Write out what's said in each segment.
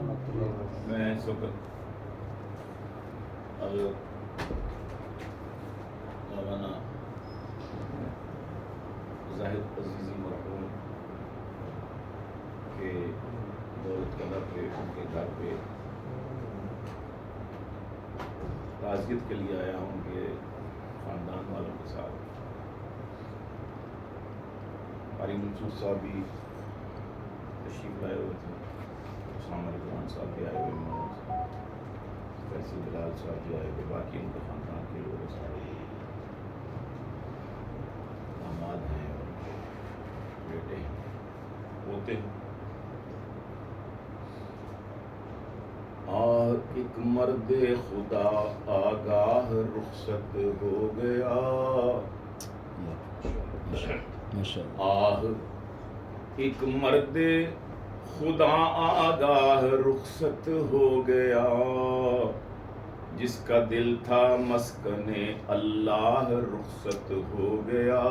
میں اس وقت مولانا زاہد عزیزی مرحوم کے دولت قلعہ پہ ان کے گھر پہ تعزیت کے لیے آیا ہوں کہ خاندان والوں کے ساتھ قاری منصور صاحب بھی تشریف لائے ہوئے تھے، اسامہ رضوان صاحب بھی آئے ہوئے ہیں، فیصل بلال صاحب بھی آئے ہوئے، باقی ان کے خاندان کے لوگ سارے داماد ہیں اور بیٹے ہیں، پوتے ہیں۔ اور ایک مرد خدا آگاہ رخصت ہو گیا، آہ ایک مرد خدا آگاہ رخصت ہو گیا، جس کا دل تھا مسکن اللہ رخصت ہو گیا،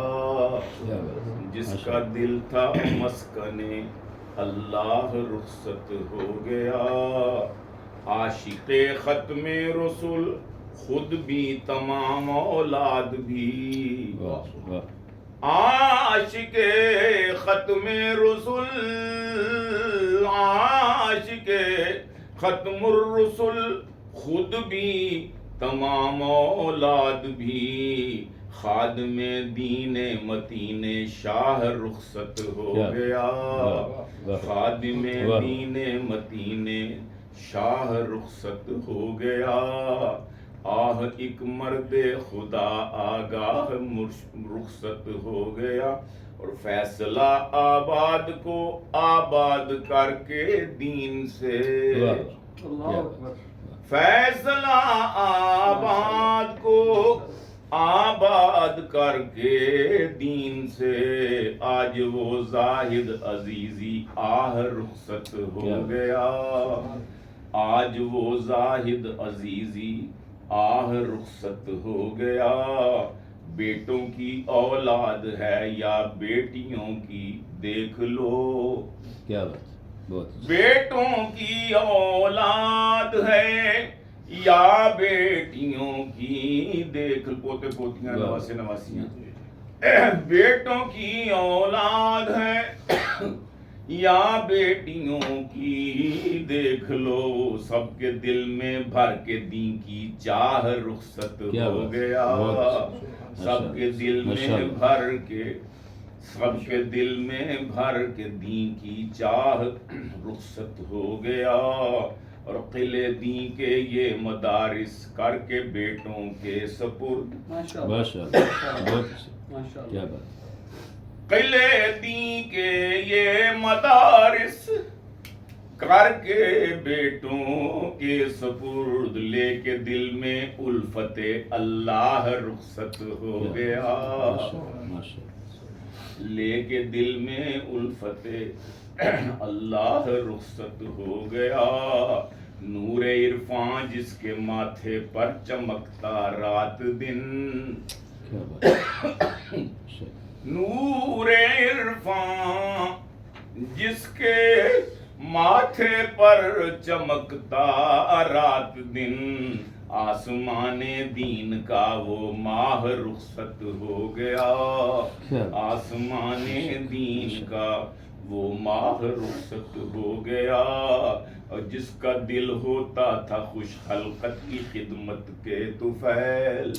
جس کا دل تھا مسکن اللہ رخصت ہو گیا، عاشق ختم رسول خود بھی تمام اولاد بھی، عاشق ختم رسول، عاشق ختم الرسل خود بھی تمام اولاد بھی، خادم دین متین شاہ رخصت ہو گیا، خادم دین متین شاہ رخصت ہو گیا، آہ ایک مرد خدا آگاہ رخصت ہو گیا، اور فیصلہ آباد کو آباد کر کے دین سے، فیصلہ آباد کو آباد کر کے دین سے، آج وہ زاہد عزیزی آہ رخصت ہو گیا، آج وہ زاہد عزیزی آہ رخصت ہو گیا، بیٹوں کی اولاد ہے یا بیٹیوں کی دیکھ لو، کیا بات، بیٹوں کی اولاد ہے یا بیٹیوں کی دیکھ، پوتے پوتیاں نواسے نواسیاں، بیٹوں کی اولاد ہے یا بیٹیوں کی دیکھ لو، سب کے دل میں بھر کے دین کی چاہ رخصت ہو گیا، سب کے دل میں بھر کے، سب کے دل میں بھر کے دین کی چاہ رخصت ہو گیا، اور قلعے دین کے یہ مدارس کر کے بیٹوں کے سپرد، کیا بات، قلعے دین کے یہ مدارس کر کے بیٹوں کے سپرد، لے کے دل میں الفت اللہ رخصت ہو گیا، لے کے دل میں الفت اللہ رخصت ہو گیا، نور عرفان جس کے ماتھے پر چمکتا رات دن، نور عرفان جس کے ماتھے پر چمکتا رات دن، آسمان دین کا وہ ماہ رخصت ہو گیا، آسمان دین کا وہ ماہ رخصت ہو گیا، اور جس کا دل ہوتا تھا خوش خلقت کی خدمت کے طفیل،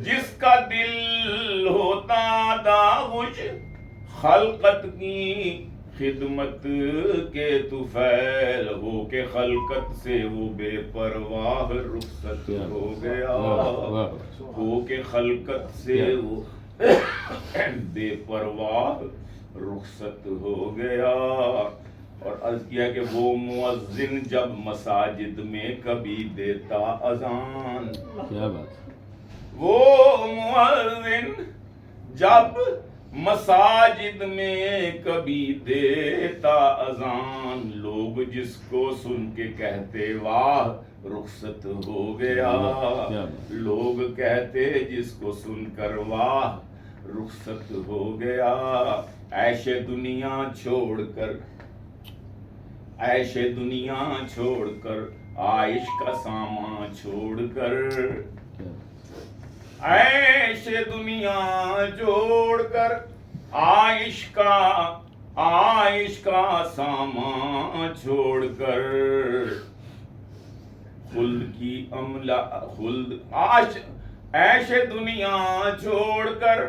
جس کا دل ہوتا تھا خوش خلقت کی خدمت کے طفیل، ہو کے خلقت سے وہ بے پرواہ رخصت ہو گیا، ہو کے خلقت سے وہ بے پرواہ رخصت ہو گیا، اور عرض کیا کہ وہ مؤذن جب مساجد میں کبھی دیتا اذان، کیا بات، وہ مؤذن جب مساجد میں کبھی دیتا اذان، لوگ جس کو سن کے کہتے واہ رخصت ہو گیا، لوگ کہتے جس کو سن کر واہ رخصت ہو گیا، عیش دنیا چھوڑ کر عیش دنیا چھوڑ کر عائش کا سامان چھوڑ کر، کیا عیش دنیا جوڑ کر عائش کا سامان چھوڑ کر، خلد کی خلد عیش دنیا چھوڑ کر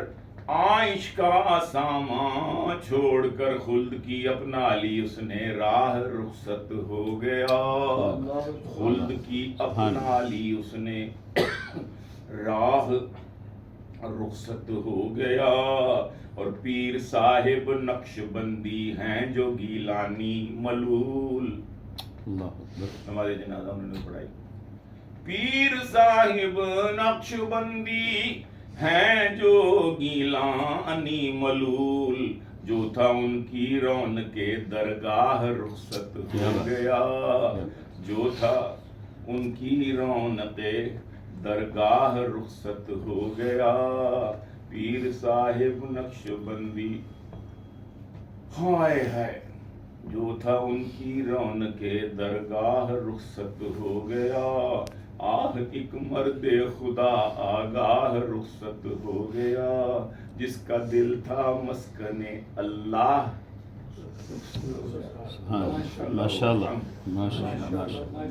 عائش کا سامان چھوڑ کر، خلد کی اپنا لی اس نے راہ رخصت ہو گیا، خلد کی اپنا لی اس نے راہ رخصت ہو گیا، اور پیر صاحب نقش بندی ہیں جو گیلانی ملول، اللہ اکبر، نماز جنازہ انہوں نے پڑھائی، پیر صاحب نقش بندی ہیں جو گیلانی ملول، جو تھا ان کی رونق درگاہ رخصت ہو گیا، جو تھا ان کی رونق درگاہ رخصت ہو گیا، پیر صاحب نقش بندی ہائے ہائے، جو تھا ان کی رونق درگاہ رخصت ہو گیا، آہ ایک مرد خدا آگاہ رخصت ہو گیا، جس کا دل تھا مسکن اللہ، ماشاء اللہ، ماشاء اللہ، ماشاء اللہ،